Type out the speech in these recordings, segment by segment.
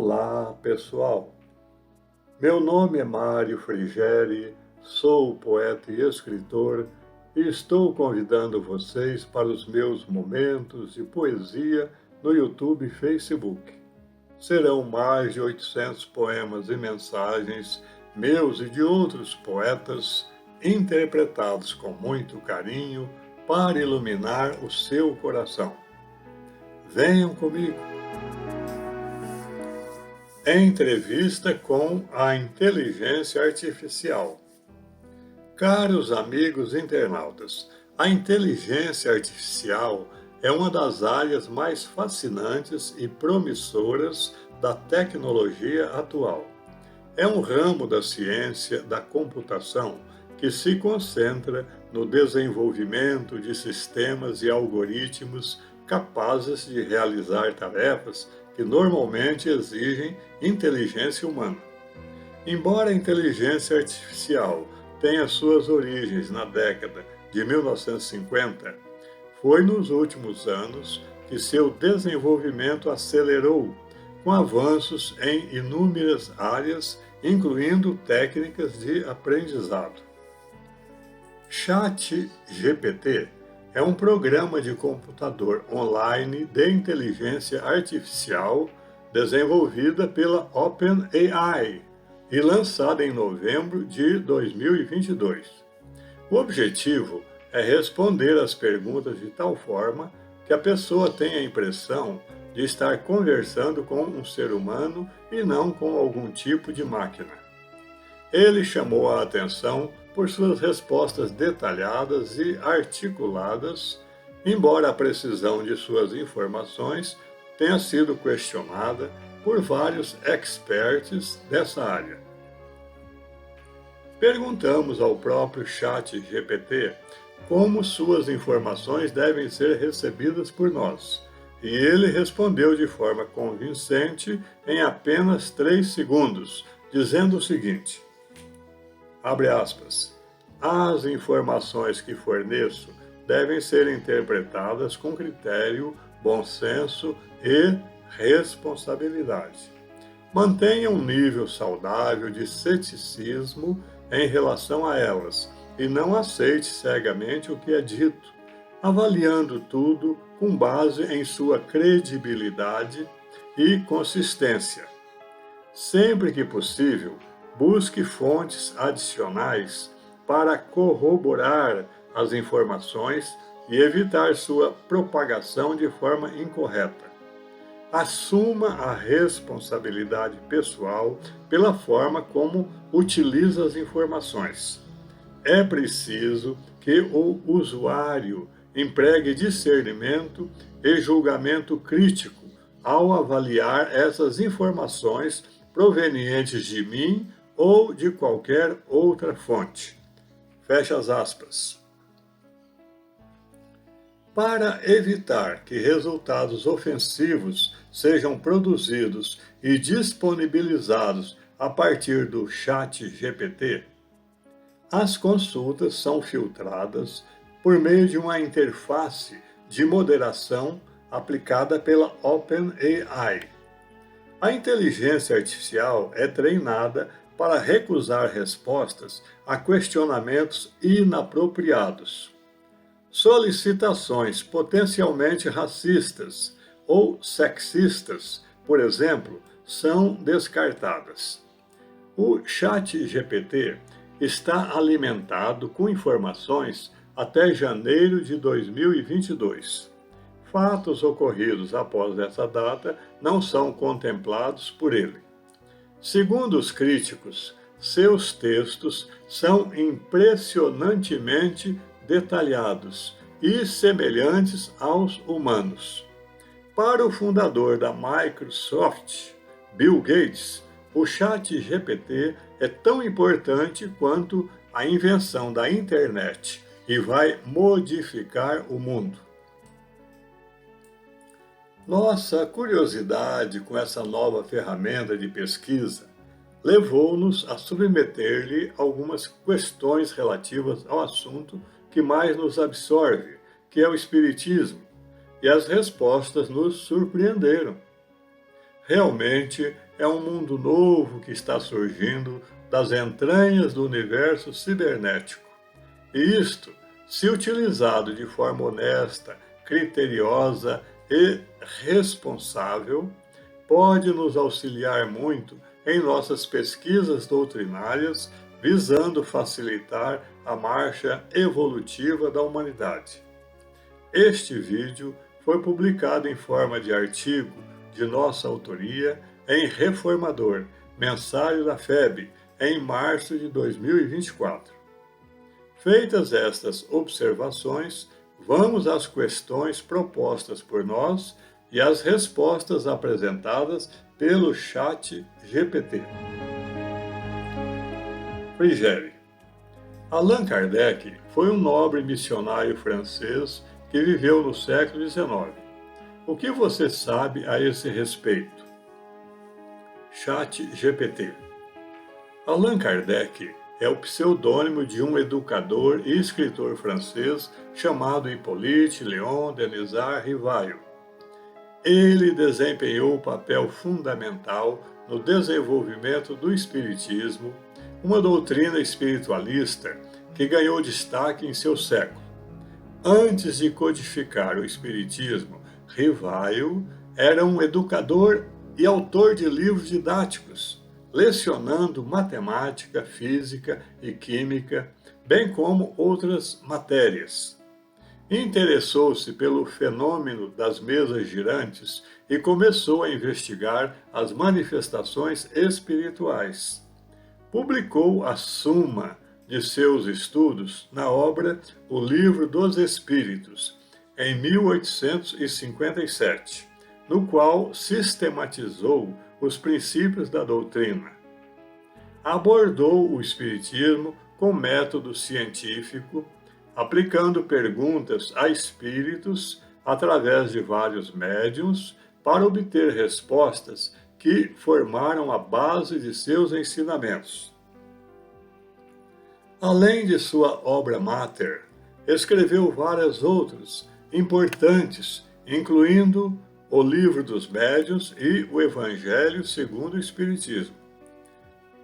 Olá, pessoal! Meu nome é Mário Frigeri, sou poeta e escritor e estou convidando vocês para os meus momentos de poesia no YouTube e Facebook. Serão mais de 800 poemas e mensagens meus e de outros poetas, interpretados com muito carinho para iluminar o seu coração. Venham comigo! Entrevista com a inteligência artificial. Caros amigos internautas, a inteligência artificial é uma das áreas mais fascinantes e promissoras da tecnologia atual. É um ramo da ciência da computação que se concentra no desenvolvimento de sistemas e algoritmos capazes de realizar tarefas que normalmente exigem inteligência humana. Embora a inteligência artificial tenha suas origens na década de 1950, foi nos últimos anos que seu desenvolvimento acelerou, com avanços em inúmeras áreas, incluindo técnicas de aprendizado. ChatGPT é um programa de computador online de inteligência artificial desenvolvida pela OpenAI e lançada em novembro de 2022. O objetivo é responder às perguntas de tal forma que a pessoa tenha a impressão de estar conversando com um ser humano e não com algum tipo de máquina. Ele chamou a atenção por suas respostas detalhadas e articuladas, embora a precisão de suas informações tenha sido questionada por vários experts dessa área. Perguntamos ao próprio ChatGPT como suas informações devem ser recebidas por nós, e ele respondeu de forma convincente em apenas 3 segundos, dizendo o seguinte: abre aspas, as informações que forneço devem ser interpretadas com critério, bom senso e responsabilidade. Mantenha um nível saudável de ceticismo em relação a elas e não aceite cegamente o que é dito, avaliando tudo com base em sua credibilidade e consistência. Sempre que possível, busque fontes adicionais para corroborar as informações e evitar sua propagação de forma incorreta. Assuma a responsabilidade pessoal pela forma como utiliza as informações. É preciso que o usuário empregue discernimento e julgamento crítico ao avaliar essas informações provenientes de mim ou de qualquer outra fonte. Fecha as aspas. Para evitar que resultados ofensivos sejam produzidos e disponibilizados a partir do ChatGPT, as consultas são filtradas por meio de uma interface de moderação aplicada pela OpenAI. A inteligência artificial é treinada para recusar respostas a questionamentos inapropriados. Solicitações potencialmente racistas ou sexistas, por exemplo, são descartadas. O ChatGPT está alimentado com informações até janeiro de 2022. Fatos ocorridos após essa data não são contemplados por ele. Segundo os críticos, seus textos são impressionantemente detalhados e semelhantes aos humanos. Para o fundador da Microsoft, Bill Gates, o ChatGPT é tão importante quanto a invenção da internet e vai modificar o mundo. Nossa curiosidade com essa nova ferramenta de pesquisa levou-nos a submeter-lhe algumas questões relativas ao assunto que mais nos absorve, que é o Espiritismo, e as respostas nos surpreenderam. Realmente é um mundo novo que está surgindo das entranhas do universo cibernético. E isto, se utilizado de forma honesta, criteriosa e responsável, pode nos auxiliar muito em nossas pesquisas doutrinárias, visando facilitar a marcha evolutiva da humanidade. Este vídeo foi publicado em forma de artigo de nossa autoria em Reformador, mensário da FEB, em março de 2024. Feitas estas observações, vamos às questões propostas por nós e às respostas apresentadas pelo chat GPT. Frigério. Allan Kardec foi um nobre missionário francês que viveu no século XIX. O que você sabe a esse respeito? Chat GPT. Allan Kardec é o pseudônimo de um educador e escritor francês chamado Hippolyte Léon Denisard Rivail. Ele desempenhou um papel fundamental no desenvolvimento do Espiritismo, uma doutrina espiritualista que ganhou destaque em seu século. Antes de codificar o Espiritismo, Rivail era um educador e autor de livros didáticos, lecionando matemática, física e química, bem como outras matérias. Interessou-se pelo fenômeno das mesas girantes e começou a investigar as manifestações espirituais. Publicou a suma de seus estudos na obra O Livro dos Espíritos, em 1857, no qual sistematizou os princípios da doutrina. Abordou o Espiritismo com método científico, aplicando perguntas a espíritos através de vários médiuns para obter respostas que formaram a base de seus ensinamentos. Além de sua obra mater, escreveu várias outras importantes, incluindo o Livro dos Médiuns e o Evangelho segundo o Espiritismo.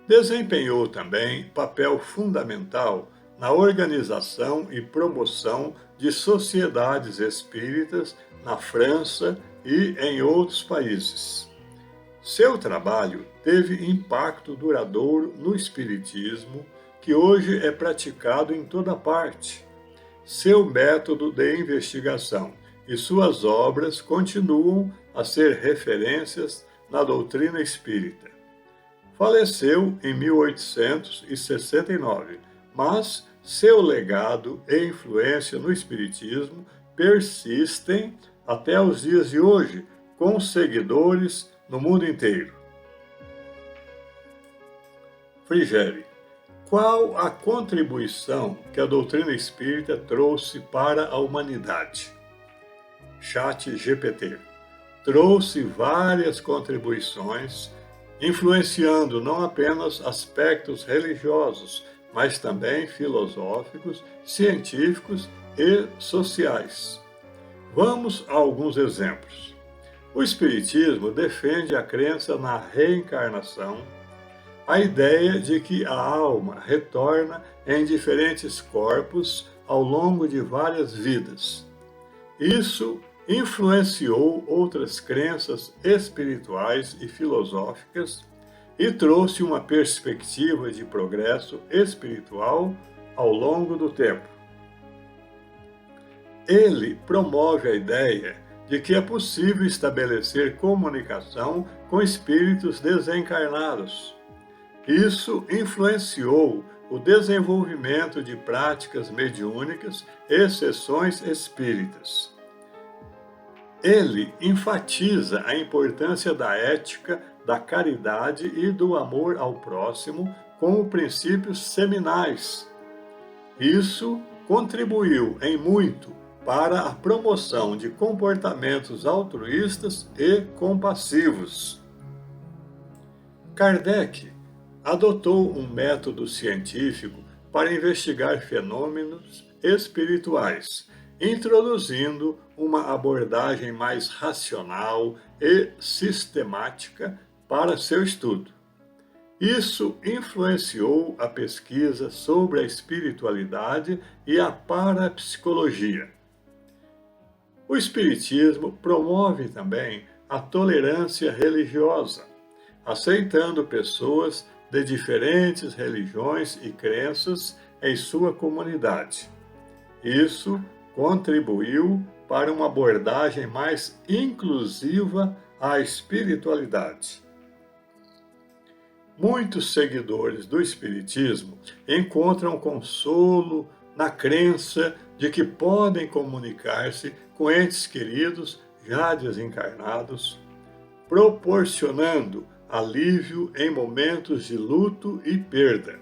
Desempenhou também papel fundamental na organização e promoção de sociedades espíritas na França e em outros países. Seu trabalho teve impacto duradouro no espiritismo, que hoje é praticado em toda parte. Seu método de investigação e suas obras continuam a ser referências na doutrina espírita. Faleceu em 1869, mas seu legado e influência no espiritismo persistem até os dias de hoje, com seguidores no mundo inteiro. Frigério. Qual a contribuição que a doutrina espírita trouxe para a humanidade? Chat GPT. Trouxe várias contribuições, influenciando não apenas aspectos religiosos, mas também filosóficos, científicos e sociais. Vamos a alguns exemplos. O Espiritismo defende a crença na reencarnação, a ideia de que a alma retorna em diferentes corpos ao longo de várias vidas. Isso influenciou outras crenças espirituais e filosóficas e trouxe uma perspectiva de progresso espiritual ao longo do tempo. Ele promove a ideia de que é possível estabelecer comunicação com espíritos desencarnados. Isso influenciou o desenvolvimento de práticas mediúnicas e sessões espíritas. Ele enfatiza a importância da ética, da caridade e do amor ao próximo como princípios seminais. Isso contribuiu em muito para a promoção de comportamentos altruístas e compassivos. Kardec adotou um método científico para investigar fenômenos espirituais, introduzindo uma abordagem mais racional e sistemática para seu estudo. Isso influenciou a pesquisa sobre a espiritualidade e a parapsicologia. O Espiritismo promove também a tolerância religiosa, aceitando pessoas de diferentes religiões e crenças em sua comunidade. Isso contribuiu para uma abordagem mais inclusiva à espiritualidade. Muitos seguidores do Espiritismo encontram consolo na crença de que podem comunicar-se com entes queridos já desencarnados, proporcionando alívio em momentos de luto e perda.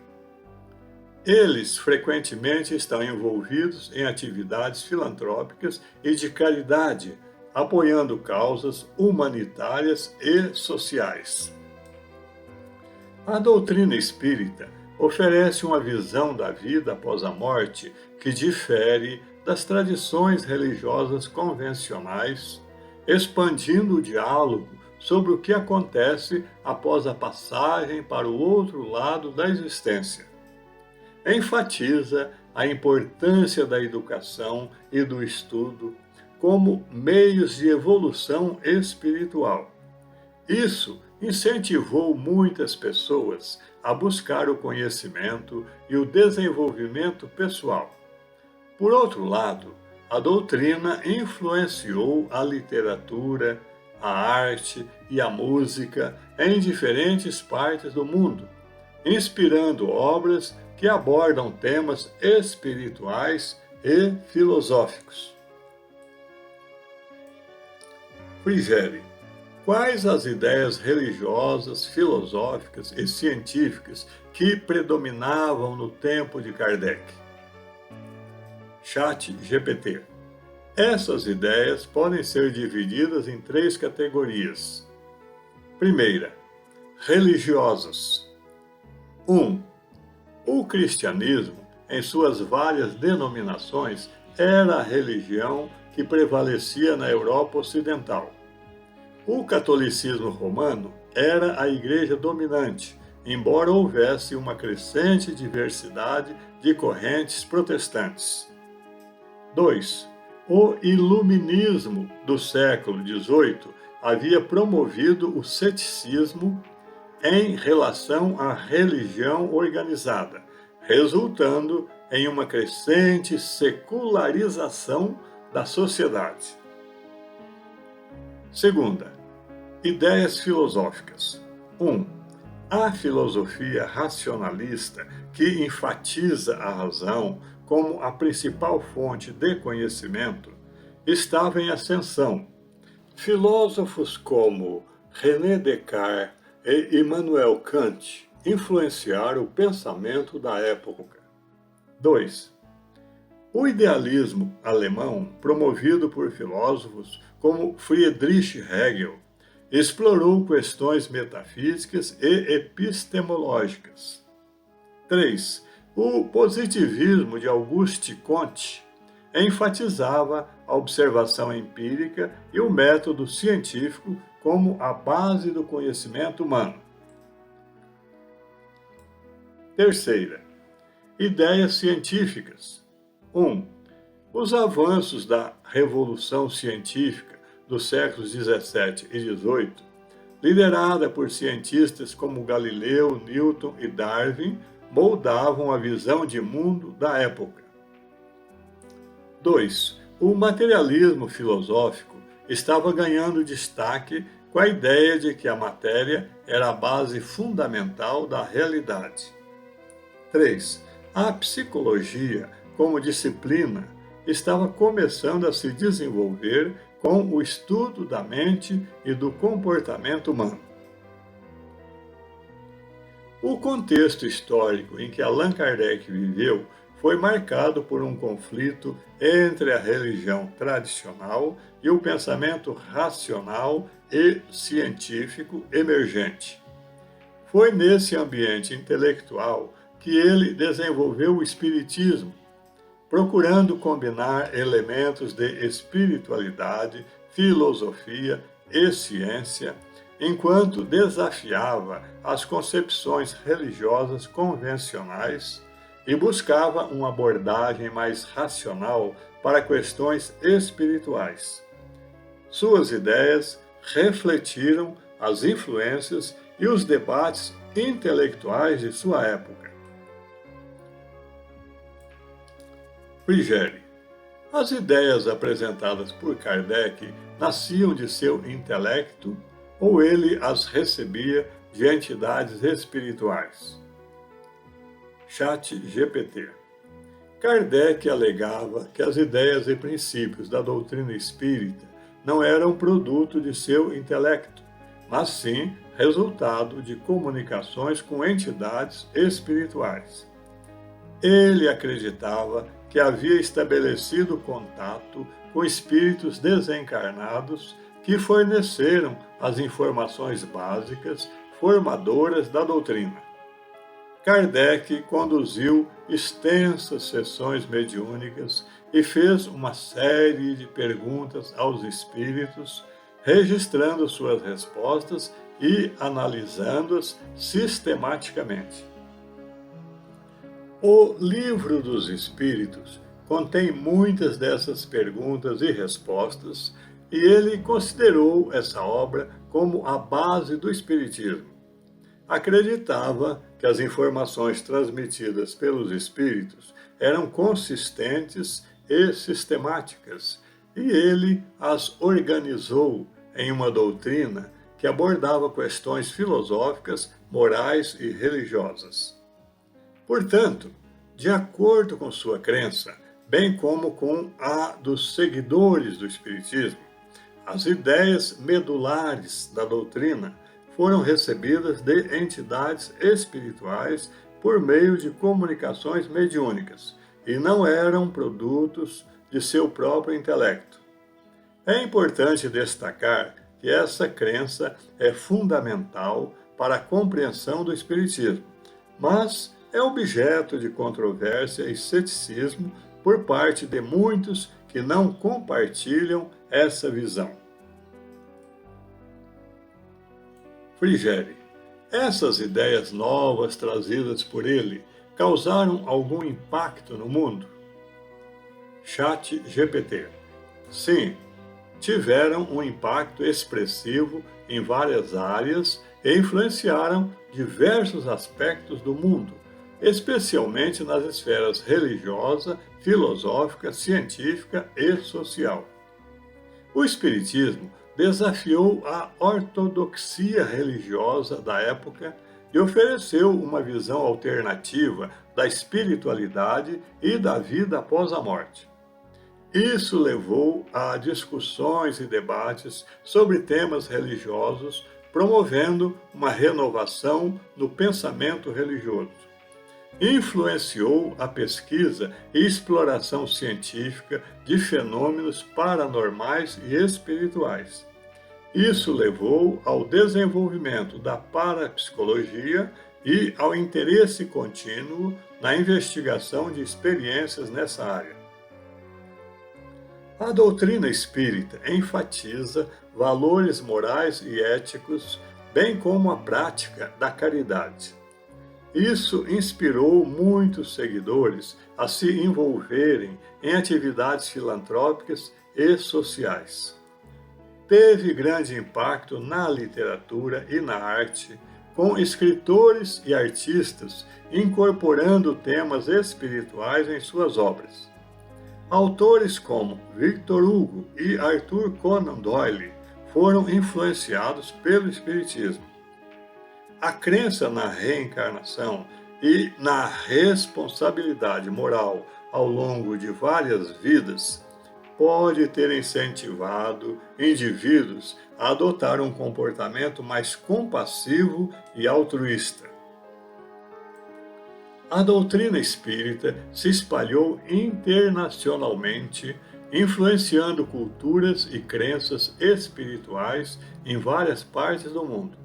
Eles frequentemente estão envolvidos em atividades filantrópicas e de caridade, apoiando causas humanitárias e sociais. A doutrina espírita oferece uma visão da vida após a morte que difere das tradições religiosas convencionais, expandindo o diálogo sobre o que acontece após a passagem para o outro lado da existência. Enfatiza a importância da educação e do estudo como meios de evolução espiritual. Isso incentivou muitas pessoas a buscar o conhecimento e o desenvolvimento pessoal. Por outro lado, a doutrina influenciou a literatura, a arte e a música em diferentes partes do mundo, inspirando obras que abordam temas espirituais e filosóficos. Frigeri. Quais as ideias religiosas, filosóficas e científicas que predominavam no tempo de Kardec? ChatGPT. Essas ideias podem ser divididas em 3 categorias. Primeira, religiosas. 1. O cristianismo, em suas várias denominações, era a religião que prevalecia na Europa Ocidental. O catolicismo romano era a igreja dominante, embora houvesse uma crescente diversidade de correntes protestantes. 2. O iluminismo do século XVIII havia promovido o ceticismo em relação à religião organizada, resultando em uma crescente secularização da sociedade. Segunda, ideias filosóficas. 1. A filosofia racionalista, que enfatiza a razão como a principal fonte de conhecimento, estava em ascensão. Filósofos como René Descartes e Immanuel Kant influenciaram o pensamento da época. 2. O idealismo alemão, promovido por filósofos como Friedrich Hegel, explorou questões metafísicas e epistemológicas. 3. O positivismo de Auguste Comte enfatizava a observação empírica e o método científico como a base do conhecimento humano. Terceira, ideias científicas. 1. Os avanços da Revolução Científica dos séculos 17 e 18, liderada por cientistas como Galileu, Newton e Darwin, moldavam a visão de mundo da época. 2. O materialismo filosófico estava ganhando destaque com a ideia de que a matéria era a base fundamental da realidade. 3. A psicologia, como disciplina, estava começando a se desenvolver com o estudo da mente e do comportamento humano. O contexto histórico em que Allan Kardec viveu foi marcado por um conflito entre a religião tradicional e o pensamento racional e científico emergente. Foi nesse ambiente intelectual que ele desenvolveu o espiritismo, procurando combinar elementos de espiritualidade, filosofia e ciência, enquanto desafiava as concepções religiosas convencionais e buscava uma abordagem mais racional para questões espirituais. Suas ideias refletiram as influências e os debates intelectuais de sua época. Frigeri. As ideias apresentadas por Kardec nasciam de seu intelecto ou ele as recebia de entidades espirituais? Chat GPT. Kardec alegava que as ideias e princípios da doutrina espírita não eram produto de seu intelecto, mas sim resultado de comunicações com entidades espirituais. Ele acreditava que havia estabelecido contato com espíritos desencarnados que forneceram as informações básicas formadoras da doutrina. Kardec conduziu extensas sessões mediúnicas e fez uma série de perguntas aos espíritos, registrando suas respostas e analisando-as sistematicamente. O Livro dos Espíritos contém muitas dessas perguntas e respostas, e ele considerou essa obra como a base do Espiritismo. Acreditava que as informações transmitidas pelos espíritos eram consistentes e sistemáticas, e ele as organizou em uma doutrina que abordava questões filosóficas, morais e religiosas. Portanto, de acordo com sua crença, bem como com a dos seguidores do Espiritismo, as ideias medulares da doutrina foram recebidas de entidades espirituais por meio de comunicações mediúnicas e não eram produtos de seu próprio intelecto. É importante destacar que essa crença é fundamental para a compreensão do Espiritismo, mas é objeto de controvérsia e ceticismo por parte de muitos que não compartilham essa visão. Frigeri. Essas ideias novas trazidas por ele causaram algum impacto no mundo? Chat GPT. Sim, tiveram um impacto expressivo em várias áreas e influenciaram diversos aspectos do mundo, especialmente nas esferas religiosa, filosófica, científica e social. O Espiritismo desafiou a ortodoxia religiosa da época e ofereceu uma visão alternativa da espiritualidade e da vida após a morte. Isso levou a discussões e debates sobre temas religiosos, promovendo uma renovação no pensamento religioso. Influenciou a pesquisa e exploração científica de fenômenos paranormais e espirituais. Isso levou ao desenvolvimento da parapsicologia e ao interesse contínuo na investigação de experiências nessa área. A doutrina espírita enfatiza valores morais e éticos, bem como a prática da caridade. Isso inspirou muitos seguidores a se envolverem em atividades filantrópicas e sociais. Teve grande impacto na literatura e na arte, com escritores e artistas incorporando temas espirituais em suas obras. Autores como Victor Hugo e Arthur Conan Doyle foram influenciados pelo Espiritismo. A crença na reencarnação e na responsabilidade moral ao longo de várias vidas pode ter incentivado indivíduos a adotar um comportamento mais compassivo e altruísta. A doutrina espírita se espalhou internacionalmente, influenciando culturas e crenças espirituais em várias partes do mundo.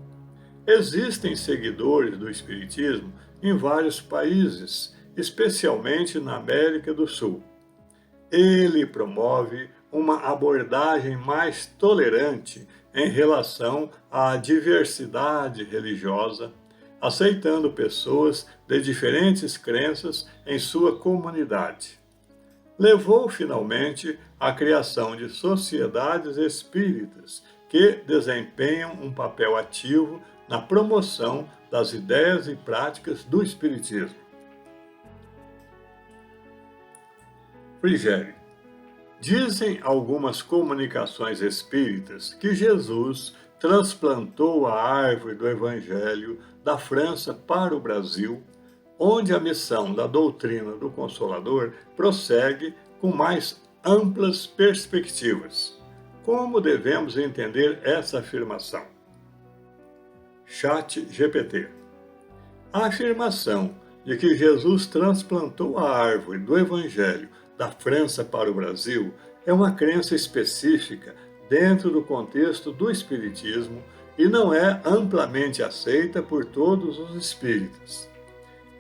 Existem seguidores do Espiritismo em vários países, especialmente na América do Sul. Ele promove uma abordagem mais tolerante em relação à diversidade religiosa, aceitando pessoas de diferentes crenças em sua comunidade. Levou finalmente à criação de sociedades espíritas que desempenham um papel ativo na promoção das ideias e práticas do Espiritismo. Frigério. Dizem algumas comunicações espíritas que Jesus transplantou a árvore do Evangelho da França para o Brasil, onde a missão da doutrina do Consolador prossegue com mais amplas perspectivas. Como devemos entender essa afirmação? Chat GPT. A afirmação de que Jesus transplantou a árvore do Evangelho da França para o Brasil é uma crença específica dentro do contexto do Espiritismo e não é amplamente aceita por todos os espíritas.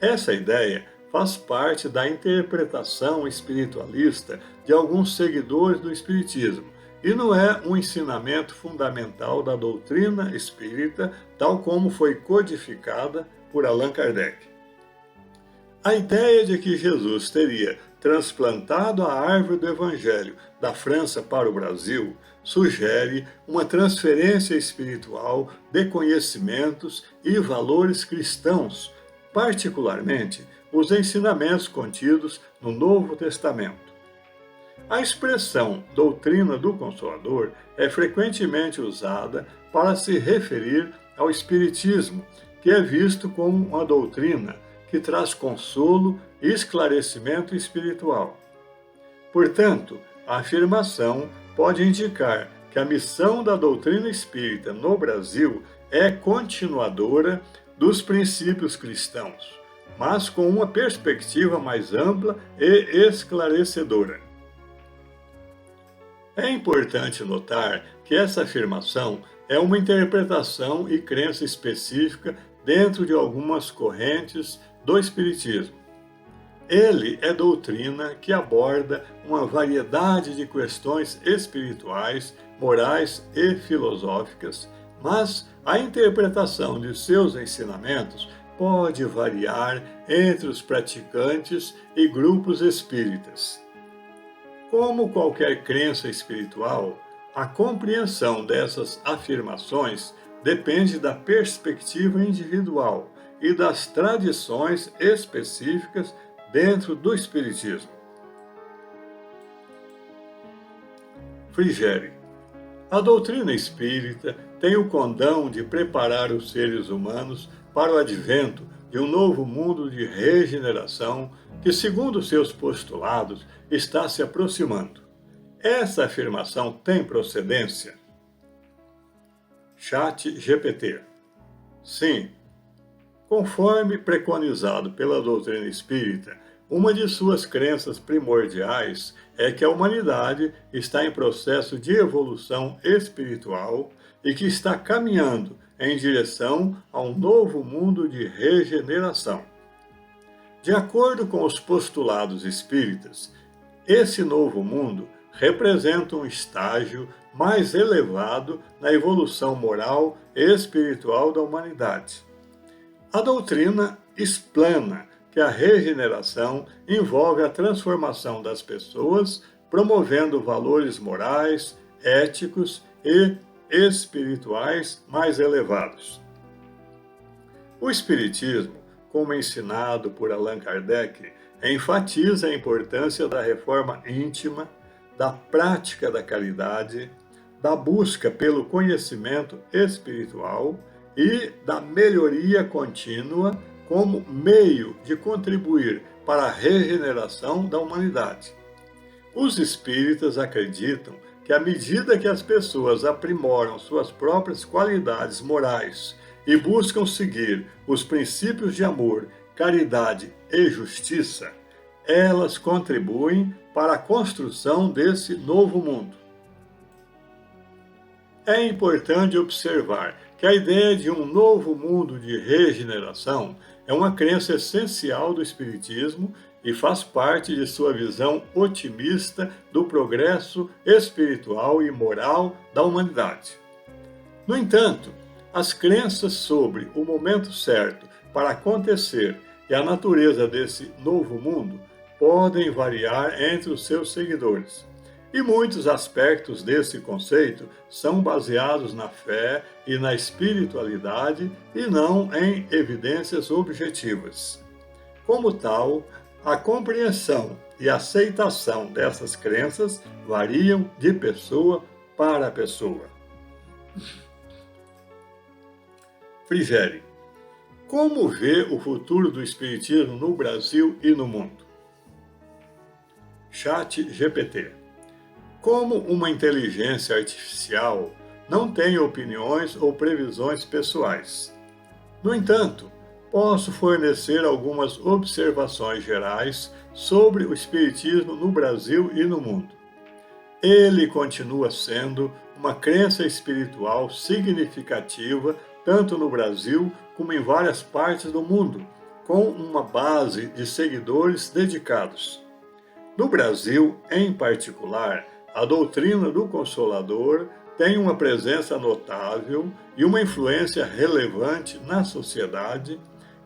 Essa ideia faz parte da interpretação espiritualista de alguns seguidores do Espiritismo e não é um ensinamento fundamental da doutrina espírita, tal como foi codificada por Allan Kardec. A ideia de que Jesus teria transplantado a árvore do Evangelho da França para o Brasil sugere uma transferência espiritual de conhecimentos e valores cristãos, particularmente os ensinamentos contidos no Novo Testamento. A expressão doutrina do Consolador é frequentemente usada para se referir ao Espiritismo, que é visto como uma doutrina que traz consolo e esclarecimento espiritual. Portanto, a afirmação pode indicar que a missão da doutrina espírita no Brasil é continuadora dos princípios cristãos, mas com uma perspectiva mais ampla e esclarecedora. É importante notar que essa afirmação é uma interpretação e crença específica dentro de algumas correntes do Espiritismo. Ele é doutrina que aborda uma variedade de questões espirituais, morais e filosóficas, mas a interpretação de seus ensinamentos pode variar entre os praticantes e grupos espíritas. Como qualquer crença espiritual, a compreensão dessas afirmações depende da perspectiva individual e das tradições específicas dentro do Espiritismo. Frigério. A doutrina espírita tem o condão de preparar os seres humanos para o advento de um novo mundo de regeneração que, segundo seus postulados, está se aproximando. Essa afirmação tem procedência? Chat GPT. Sim. Conforme preconizado pela doutrina espírita, uma de suas crenças primordiais é que a humanidade está em processo de evolução espiritual e que está caminhando em direção a um novo mundo de regeneração. De acordo com os postulados espíritas, esse novo mundo representa um estágio mais elevado na evolução moral e espiritual da humanidade. A doutrina explana que a regeneração envolve a transformação das pessoas, promovendo valores morais, éticos e espirituais mais elevados. O Espiritismo, como ensinado por Allan Kardec, enfatiza a importância da reforma íntima, da prática da caridade, da busca pelo conhecimento espiritual e da melhoria contínua como meio de contribuir para a regeneração da humanidade. Os espíritas acreditam que à medida que as pessoas aprimoram suas próprias qualidades morais e buscam seguir os princípios de amor, caridade e justiça, elas contribuem para a construção desse novo mundo. É importante observar que a ideia de um novo mundo de regeneração é uma crença essencial do Espiritismo e faz parte de sua visão otimista do progresso espiritual e moral da humanidade. No entanto, as crenças sobre o momento certo para acontecer e a natureza desse novo mundo podem variar entre os seus seguidores. E muitos aspectos desse conceito são baseados na fé e na espiritualidade e não em evidências objetivas. Como tal, a compreensão e aceitação dessas crenças variam de pessoa para pessoa. Frigério. Como vê o futuro do Espiritismo no Brasil e no mundo? Chat GPT. Como uma inteligência artificial não tem opiniões ou previsões pessoais. No entanto, posso fornecer algumas observações gerais sobre o Espiritismo no Brasil e no mundo. Ele continua sendo uma crença espiritual significativa tanto no Brasil como em várias partes do mundo, com uma base de seguidores dedicados. No Brasil, em particular, a doutrina do Consolador tem uma presença notável e uma influência relevante na sociedade,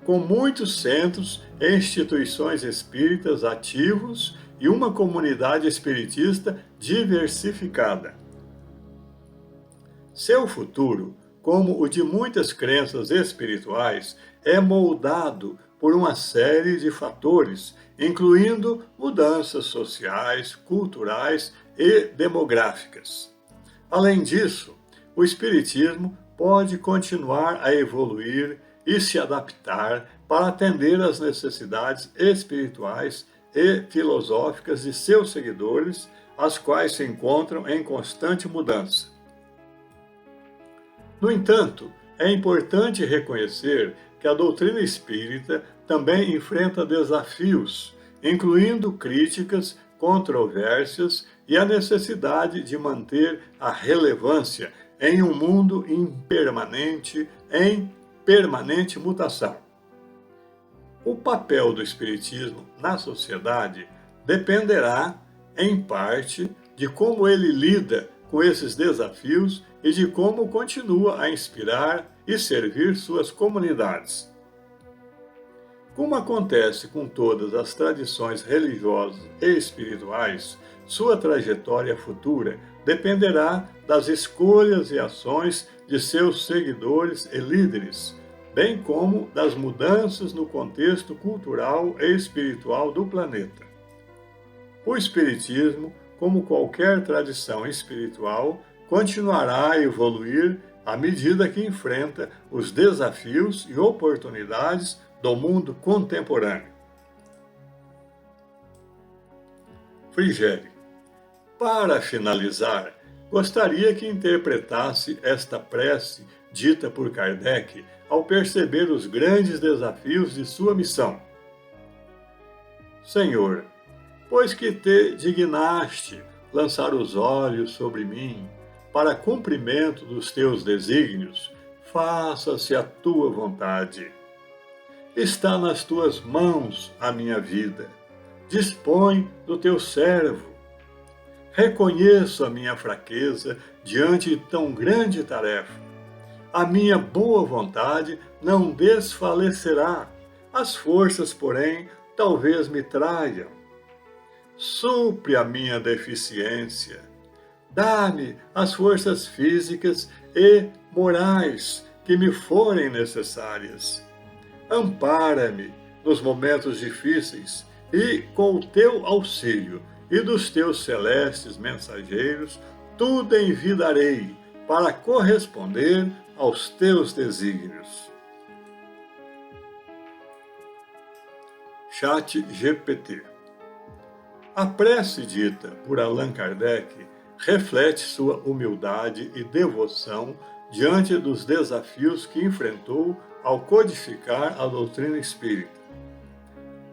com muitos centros e instituições espíritas ativos e uma comunidade espiritista diversificada. Seu futuro, como o de muitas crenças espirituais, é moldado por uma série de fatores, incluindo mudanças sociais, culturais e demográficas. Além disso, o Espiritismo pode continuar a evoluir e se adaptar para atender às necessidades espirituais e filosóficas de seus seguidores, as quais se encontram em constante mudança. No entanto, é importante reconhecer que a doutrina espírita também enfrenta desafios, incluindo críticas, controvérsias e a necessidade de manter a relevância em um mundo em permanente mutação. O papel do Espiritismo na sociedade dependerá, em parte, de como ele lida com esses desafios e de como continua a inspirar e servir suas comunidades. Como acontece com todas as tradições religiosas e espirituais, sua trajetória futura dependerá das escolhas e ações de seus seguidores e líderes, bem como das mudanças no contexto cultural e espiritual do planeta. O Espiritismo, como qualquer tradição espiritual, continuará a evoluir à medida que enfrenta os desafios e oportunidades do mundo contemporâneo. Frigério. Para finalizar, gostaria que interpretasse esta prece dita por Kardec ao perceber os grandes desafios de sua missão. Senhor, pois que te dignaste lançar os olhos sobre mim, para cumprimento dos teus desígnios, faça-se a tua vontade. Está nas tuas mãos a minha vida. Dispõe do teu servo. Reconheço a minha fraqueza diante de tão grande tarefa. A minha boa vontade não desfalecerá. As forças, porém, talvez me traiam. Supre a minha deficiência. Dá-me as forças físicas e morais que me forem necessárias. Ampara-me nos momentos difíceis e, com o teu auxílio e dos teus celestes mensageiros, tudo envidarei para corresponder aos teus desígnios. Chat GPT. A prece dita por Allan Kardec reflete sua humildade e devoção diante dos desafios que enfrentou ao codificar a doutrina espírita.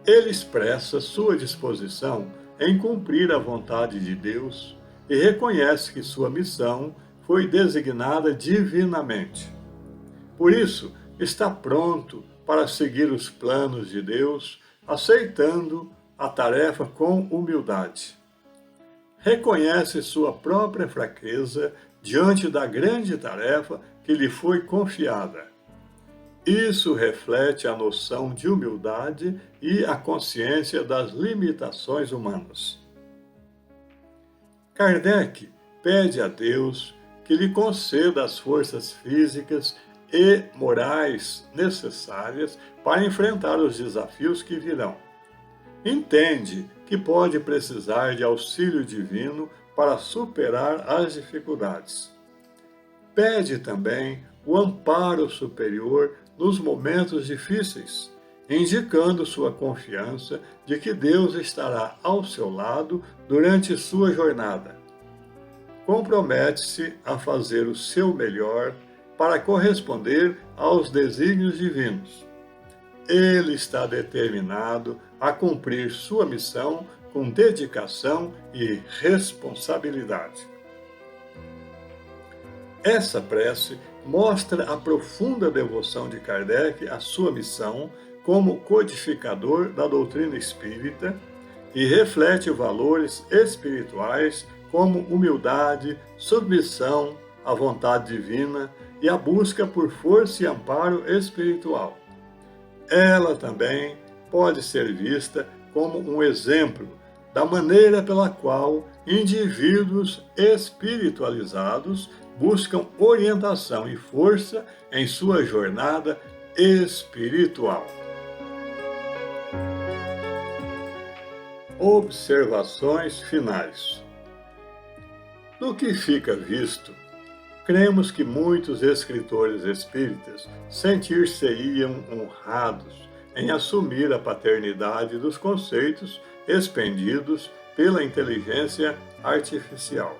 Ele expressa sua disposição em cumprir a vontade de Deus e reconhece que sua missão foi designada divinamente. Por isso, está pronto para seguir os planos de Deus, aceitando a tarefa com humildade. Reconhece sua própria fraqueza diante da grande tarefa que lhe foi confiada. Isso reflete a noção de humildade e a consciência das limitações humanas. Kardec pede a Deus que lhe conceda as forças físicas e morais necessárias para enfrentar os desafios que virão. Entende que pode precisar de auxílio divino para superar as dificuldades. Pede também o amparo superior nos momentos difíceis, indicando sua confiança de que Deus estará ao seu lado durante sua jornada. Compromete-se a fazer o seu melhor para corresponder aos desígnios divinos. Ele está determinado a cumprir sua missão com dedicação e responsabilidade. Essa prece mostra a profunda devoção de Kardec à sua missão como codificador da doutrina espírita e reflete valores espirituais como humildade, submissão à vontade divina e a busca por força e amparo espiritual. Ela também pode ser vista como um exemplo da maneira pela qual indivíduos espiritualizados buscam orientação e força em sua jornada espiritual. Observações finais. Do que fica visto, cremos que muitos escritores espíritas sentir-se-iam honrados em assumir a paternidade dos conceitos expendidos pela inteligência artificial.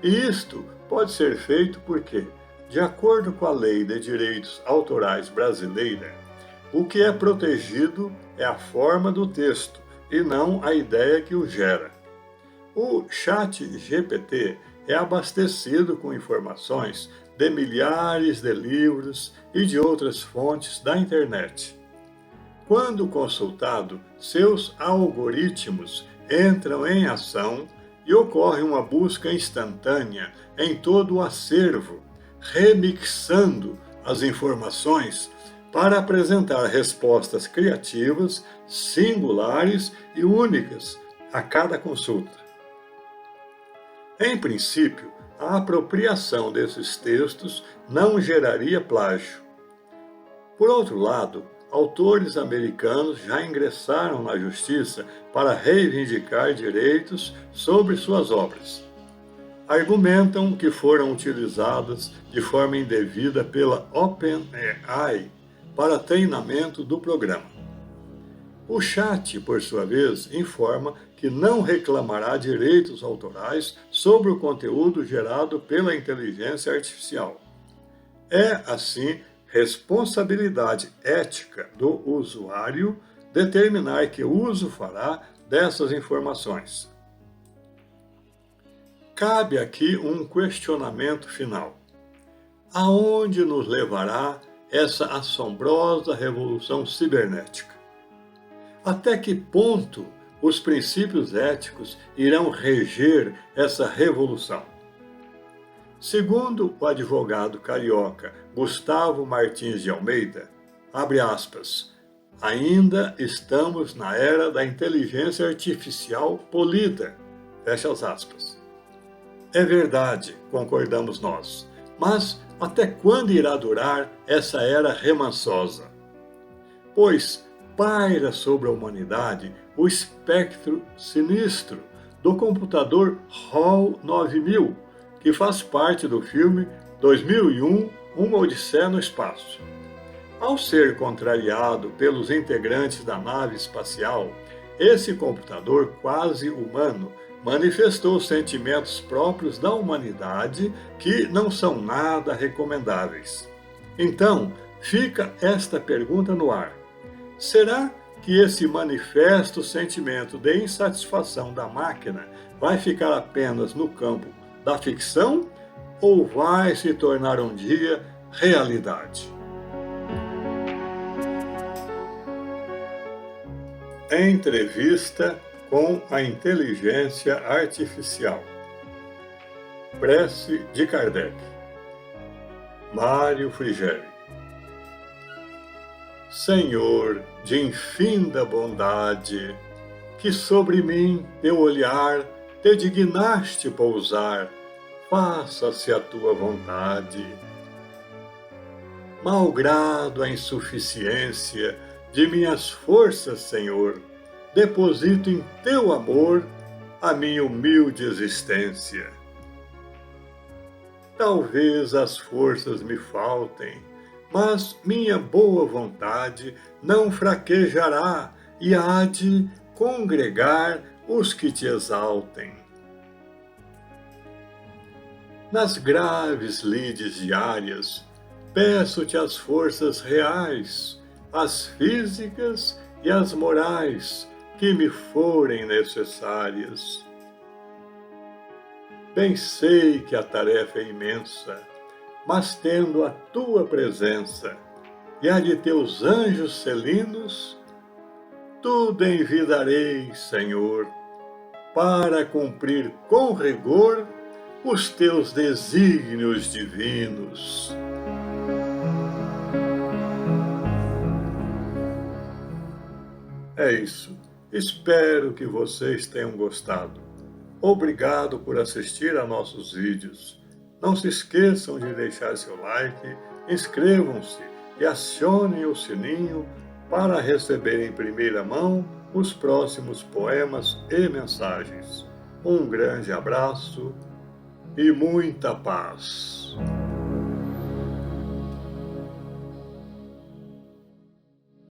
E isto pode ser feito porque, de acordo com a Lei de Direitos Autorais brasileira, o que é protegido é a forma do texto e não a ideia que o gera. O ChatGPT é abastecido com informações de milhares de livros e de outras fontes da internet. Quando consultado, seus algoritmos entram em ação e ocorre uma busca instantânea em todo o acervo, remixando as informações para apresentar respostas criativas, singulares e únicas a cada consulta. Em princípio, a apropriação desses textos não geraria plágio. Por outro lado, autores americanos já ingressaram na justiça para reivindicar direitos sobre suas obras. Argumentam que foram utilizadas de forma indevida pela OpenAI para treinamento do programa. O chat, por sua vez, informa que não reclamará direitos autorais sobre o conteúdo gerado pela inteligência artificial. É, assim, responsabilidade ética do usuário determinar que uso fará dessas informações. Cabe aqui um questionamento final. Aonde nos levará essa assombrosa revolução cibernética? Até que ponto os princípios éticos irão reger essa revolução? Segundo o advogado carioca Gustavo Martins de Almeida, abre aspas, ainda estamos na era da inteligência artificial polida, fecha as aspas. É verdade, concordamos nós, mas até quando irá durar essa era remansosa? Pois paira sobre a humanidade o espectro sinistro do computador HAL 9000, que faz parte do filme 2001, Uma Odisseia no Espaço. Ao ser contrariado pelos integrantes da nave espacial, esse computador quase humano manifestou sentimentos próprios da humanidade que não são nada recomendáveis. Então, fica esta pergunta no ar. Será que esse manifesto sentimento de insatisfação da máquina vai ficar apenas no campo da ficção ou vai se tornar um dia realidade? Entrevista com a inteligência artificial. Prece de Kardec. Mário Frigério. Senhor de infinda bondade, que sobre mim teu olhar te dignaste pousar, faça-se a tua vontade. Malgrado a insuficiência de minhas forças, Senhor, deposito em teu amor a minha humilde existência. Talvez as forças me faltem, mas minha boa vontade não fraquejará e há de congregar os que te exaltem. Nas graves lides diárias, peço-te as forças reais, as físicas e as morais, que me forem necessárias. Bem sei que a tarefa é imensa, mas tendo a tua presença e a de teus anjos celinos, tudo envidarei, Senhor, para cumprir com rigor os teus desígnios divinos. É isso. Espero que vocês tenham gostado. Obrigado por assistir a nossos vídeos. Não se esqueçam de deixar seu like, inscrevam-se e acionem o sininho para receber em primeira mão os próximos poemas e mensagens. Um grande abraço e muita paz.